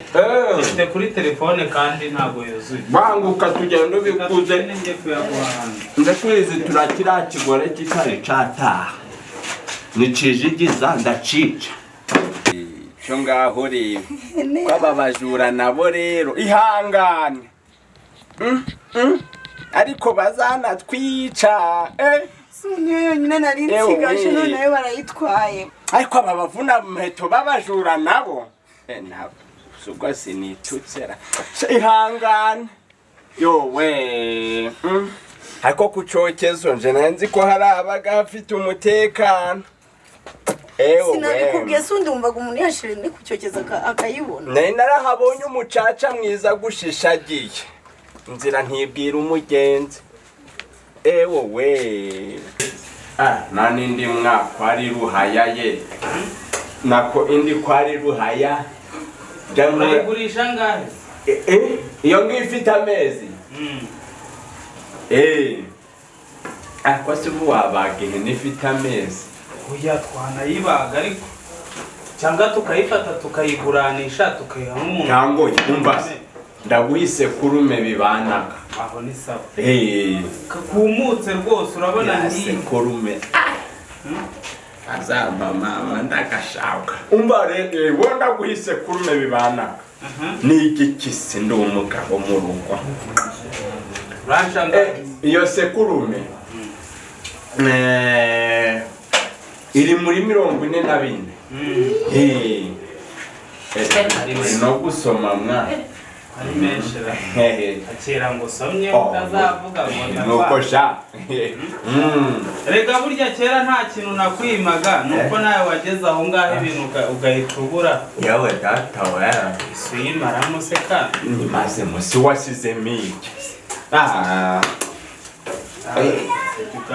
Ufite kuri telefone kandi ntago yuzuye. Banguka tugenda ubikuze. Ndakwizi turakira kigore kitari cata. Nicijigiza ndacica. Cyo ngaho rero. Kwababajura nabo rero ihangane. Ariko bazana twica. Sunyo yonyine nari nsigaje none barayitwaye. Ariko ababavuna muheto babajura nabo. Nabo subwa sinitutsera. Ihangane. Yo we. Ariko kucokezo nje nanzi ko hari abaga afite umutekano. Sinabikubwiye sundumvaga umuntu yashire ni kucyokeza akayibona. Nari narahabonye umucaca mwiza gushishagiye. Nzira ntibwira umugenzi. We. Nani ndi mwaka ari ruhaya ye. Nako indi kwari ruhaya. Urayigurisha ngahe? Iyo ngifite amezi. Kwa sibu wabagihe nifite amezi. Oya twanayibaga ariko cyangwa tukayifata tukayiguranisha tukayiha n'umuntu. Ntango yumva ndaguhise kurume bibanaga. Aho ni sawa. Kakumutse rwose urabona ni kurume. Azamba mama ndakashaka. Umva rero wonda guhise kurume bibanaga. Ni igikisi ndi umugabo mu rugo. Iyo sekurume. Iri muri 44. No gusoma mwa. Ari menshera. Akira ngo somye utazavuga ngo nuko sha. Rega burya kera nta kintu nakwimaga nuko nawe wageze aho ngaho ibintu ugahitubura. Yawe data we. Suyimara museka. Ni maze musi wasize mike.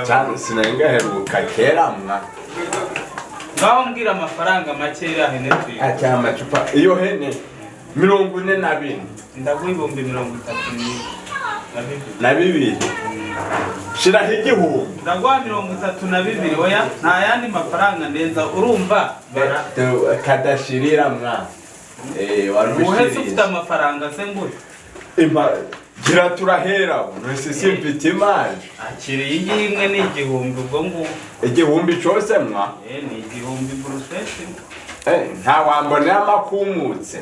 Cyane sinengaheruka kera mwa. Ngaho mbwira amafaranga make ya hene twi. Ati amacupa iyo hene 42. Ndaguha ibihumbi 32. Na bibiri. Shira igihumbi. Ndaguha 32 oya nta yandi mafaranga ndenza urumva bara. Kadashirira mwa. Warubishiriye. Uhetse ufite amafaranga se ngure. Gira turahera nose simfite imari. Akiri yimwe ni igihumbi ubwo ngo. Igihumbi cyose mwa. Ni igihumbi buruseti. Nta wambona amakumutse.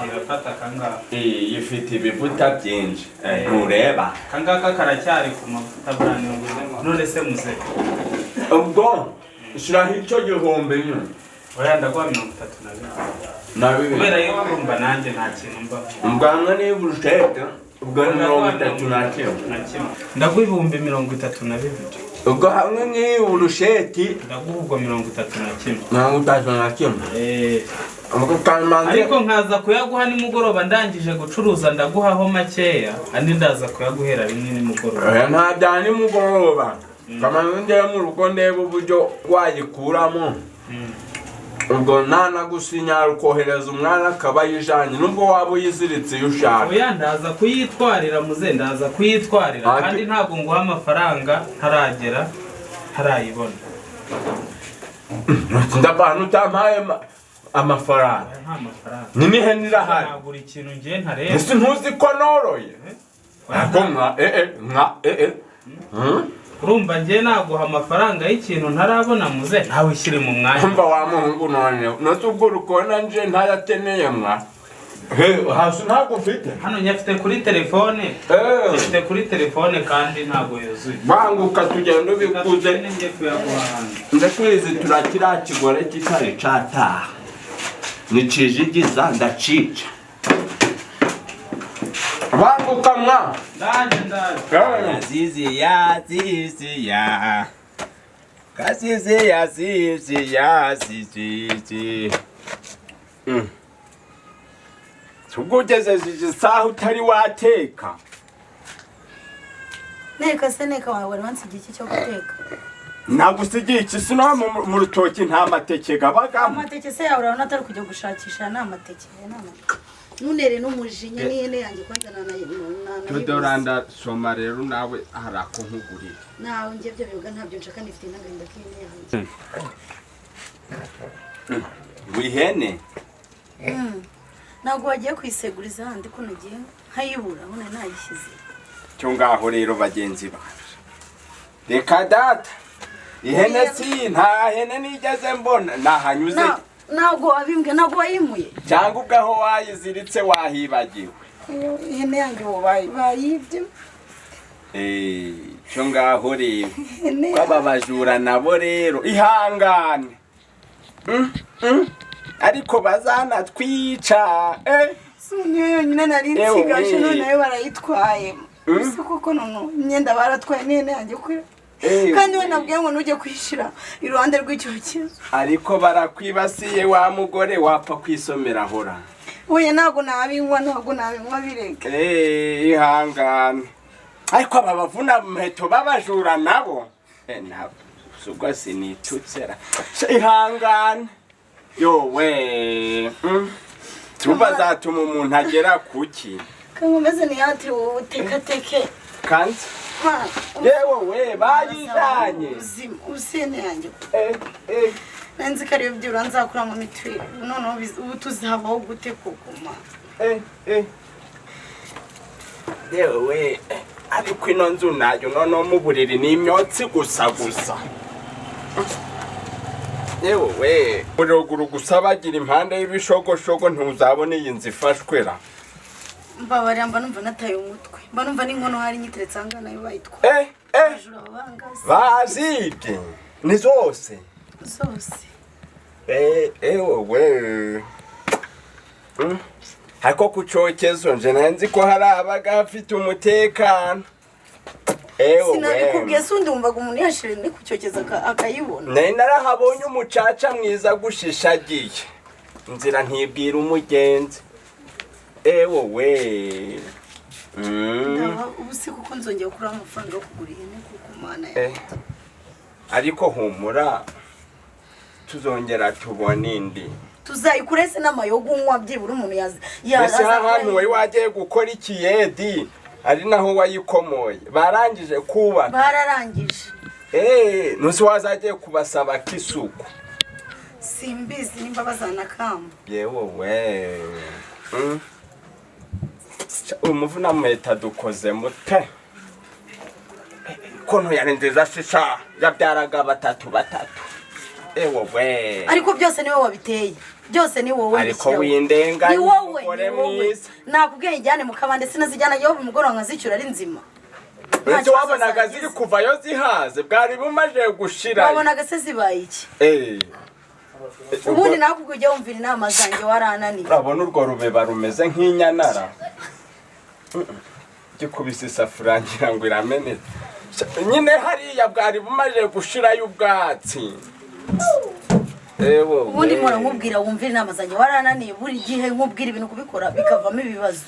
Kirafata kanga. Yifite ibivuta byinshi. Ntureba. Kangaka karacyari ku mavuta brand ngo none se muze. Ubwo shira icyo gihumbi nyine. Oya ndaguha 32. Nabibi. Kubera yo urumva nanjye nta kintu mba. Mbwana ni buruseti. Ubwo 32. Ndaguha ibihumbi 32. Ubwo hamwe ni urusheti ndaguha ubwo 31. 31. Ariko nkaza kuyaguha nimugoroba ndangije gucuruza ndaguhaho makeya andi ndaza kuyaguhera rimwe nimugoroba. Nta byani mugoroba. Kamanzi ngiye mu rugo ndeba uburyo wayikuramo. Ubwo nana gusinyara ukohereza umwana akaba yijanye nubwo waba uyiziritse yushaka. Oya ndaza kuyitwarira muze ndaza kuyitwarira kandi ntago nguha amafaranga ntaragera ntarayibona. Ndabana utampaye amafaranga. Nta mafaranga. Nini henira hari. Nagura ikintu ngiye ntareba. Ese ntuzi ko noroye? Akomwa Urumva ngiye naguha amafaranga y'ikintu ntarabona muze nawe ishyire mu mwanya. Umva wa muhungu none natubwo rukona nje ntayateneye mwa. Hasi ntago mfite. Hano nyafite kuri telefone. Mfite kuri telefone kandi ntago yuzuye. Banguka tugenda ubikuze. Ndakwizi turakira kigore kitari cata. Nicijigiza ndacica. Banguka mwa. Ndaje. Zizi ya. Kasizi ya. Tugugeze saho utari wateka. Neka se neka wawe wansigiye iki cyo guteka. Nagusigiye iki sino mu rutoki nta mateke gabaga. Amateke se yawe urabona atari kujya gushakisha na amateke nunere n'umujinya n'ihene yanjye kwanza na Tudoranda soma rero nawe harako nkugurira. Nawe ngiye byo bivuga ntabyo nshaka nifite n'agahinda k'ihene yanjye. Wihene. ntabwo wagiye kwiseguriza handi ko nagiye nkayibura none nayishyize cyo ngaho rero bagenzi baje reka data ihene si nta hene nigeze mbona nahanyuze ntabwo wabimbwe ntabwo wayimuye cyangwa ubwaho wayiziritse wahibagiwe ihene yanjye bayibye cyo ngaho rero kwaba bajura nabo rero ihangane ariko bazana twica niyo yonyine nari nsigaje noneho barayitwaye ese koko none imyenda baratwaye n'ihene yanjye kure kandi we nabwiye ngo nujye kwishira iruhande rw'icyo kizo ariko barakwibasiye wa mugore wapfa kwisomera hora oya ntabwo nabinywa bireke ihangane ariko aba bavuna muheto babajura nabo nabo subwo sinitutsera ihangane yowe tuba zatuma umuntu agera kuki kameze ni yati utekateke kandi yewe we bayijanye usene yanjye nanzi kare byura nzakura mu mitwe none ubu tuzabaho gute kuguma yewe ariko ino nzu nayo none mu buriri ni imyotsi gusa yewe uruguru gusa bagira impande y'ibishogoshogo ntuzabone iyi nzu ifashwera mbabarira mba numva nataye umutwe mba numva n'inkono hari nyiteretse aha ngaha nayo bayitwa bazibye ni zose we ariko ku cyokezo nje nanzi ko hari abaga hafite umutekano sinabikubwiye se undi wumvaga umuntu yashire ni ku cyokezo akayibona nari narahabonye umucaca mwiza gushishagiye inzira ntibwira umugenzi we ubu si kuko nzongera gukura amafaranga yo kugura ihene kuko mana ariko humura tuzongera tubona indi tuzayikure se n'amayogo unywa byibura umuntu mbese ahantu wowe wagiye gukora ikiyedi ari naho wayikomoye barangije kubaka bararangije nusi wazagiye kubasaba k'isuku simbizi nimba bazanakamba yewe umuvuna muheta dukoze mute kontu yari nziza shisha yabyaraga batatu we ariko byose niwe wabiteye byose ni wowe ariko windenga ni wowe nakubwiye njyane mu kabande sinazijyana yo umugoroba nkazicyura ari nzima ese wabonaga ziri kuvayo zihaze bwari bumaje gushira wabonaga se zibaye iki ubundi nakubwiye ujya wumvira inama zanjye warananiye urabona urwo rubeba rumeze nk'inyanara gikubise isafuriya ngira ngo iramenetse nyine hariya bwari bumaje gushirayo ubwatsi ubundi mpora nkubwira wumvira inama zanjye warananiye buri gihe nkubwira ibintu kubikora bikavamo ibibazo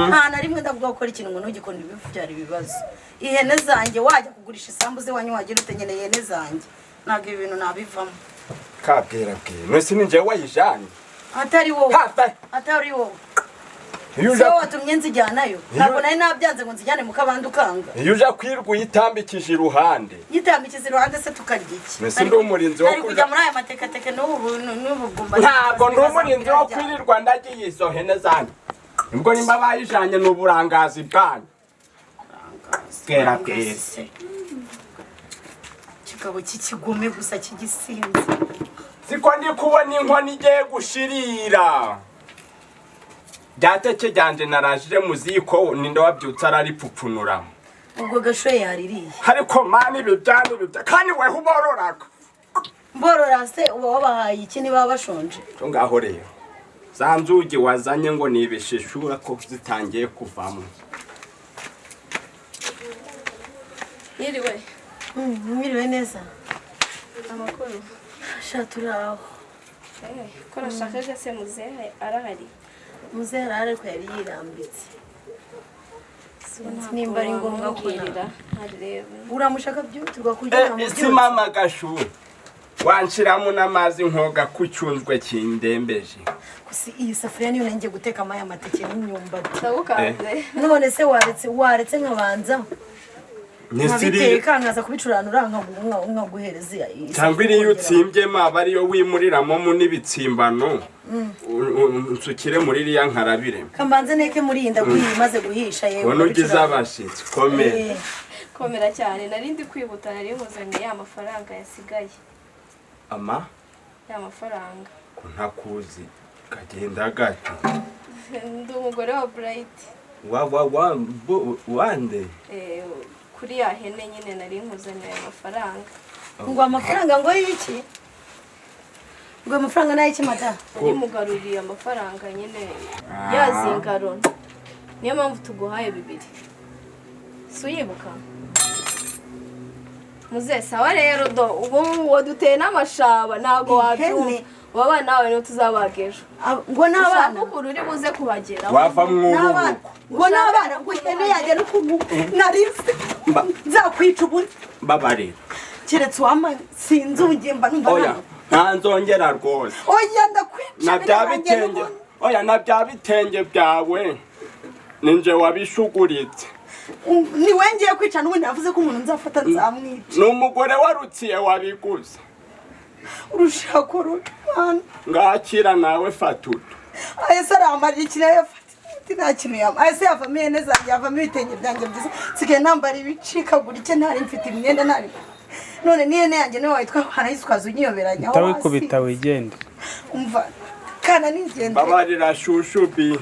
nta na rimwe ndavuga gukora ikintu ngo ntugikore ibibyara ibibazo ihene zanjye wajya kugurisha isambu z'iwanyu wagira utengeneye ihene zanjye ntabwo ibi bintu nabivamo kabwira mwese ni njyewe wayijanye atari wowe so watumye nzijyanayo ntabwo nari nabyanze ngo nzijyane mu kabande ukanga iyo uja kwirwa uyitambikije iruhande yitambikiza iruhande se tukarya iki mbese ndi umurinzi wo kujya muri aya matekateke n'ubugumba ntabwo ndi umurinzi wo kwirirwa ndagiye izo hene zanyu ubwo nimba bayijanye n'uburangazi bwanyu bwera kigabo cy'ikigome gusa cy'igisinzi siko ndi kubona inkono igiye gushirira byateke ryanje narajije mu ziko ninde wabyutse araripfupfunura ubwo gashoye yaririye ariko mani ibijyanye kandi weho ubororaga mborora se uba wabahaye iki niba bashonje cyo ngaho rero za nzugi wazanye ngo nibishishura ko zitangiye kuvamo mwiriwe neza amakuru shaturaho ko nashakaga se muzehe arahari muzehe arahari ariko yari yirambitse nimba ari ngombwa kwirira uramushaka byihutirwa kugira ngo si mama gashu wanshiramo n'amazi nkoga kucyunzwe kindembeje gusa iyi safuriya niyo nanjye guteka amateke n'imyumbati ndagukanze none se waretse nkabanza nkabiteka nkaza kubicuranura nkaguhereza cyangwa iriyo utsimbyemo aba ariyo wimuriramo mu n'ibitsimbano nsukire muri iriya nkarabire kambanze neke muri iyi ndaguhiye maze guhisha yewe ubona ugize abashitsi komera komera cyane narindi kwihuta nari nkuzaniye amafaranga yasigaye ya mafaranga ko ntakuzi kagenda gati ndi umugore wa Bright wande kuri ya hene nyine nari nkuzaniye amafaranga ngo amafaranga ngo y'iki ngo amafaranga nayo iki mata nimugaruriye amafaranga nyine yazingaro niyo mpamvu tuguhaye 2 suyibuka muze sawa rero do ubu waduteye n'amashaba nago wabyumva baba nawe no tuzabagejo ngo n'abana ukuru uri buze kubagera wava mwurugo ngo n'abana ngo ihene yagera ukuntu narize nzakwica ubu babarira keretse wama sinzungiye mba numva oya ntanzongera rwose oya ndakwica na byabitenge oya na byabitenge byawe ninje wabishuguritse ni wengeye kwica n'ubundi yavuze ko umuntu nzafata nzamwica n'umugore warutsiye wabiguze urushako rutwana ngakira nawe fatutu ayese aramarira ikirayo afata nta kintu yama ayese yavamo ihene zanjye yavamo ibitenge byanjye byiza sigaye nambara ibicikagura icyo ntari mfite imyenda ntari none n'ihene yanjye niwe wayitwa harayiswaza unyiyoberanya utawikubita wigende umva kana nigenda babarira shushubi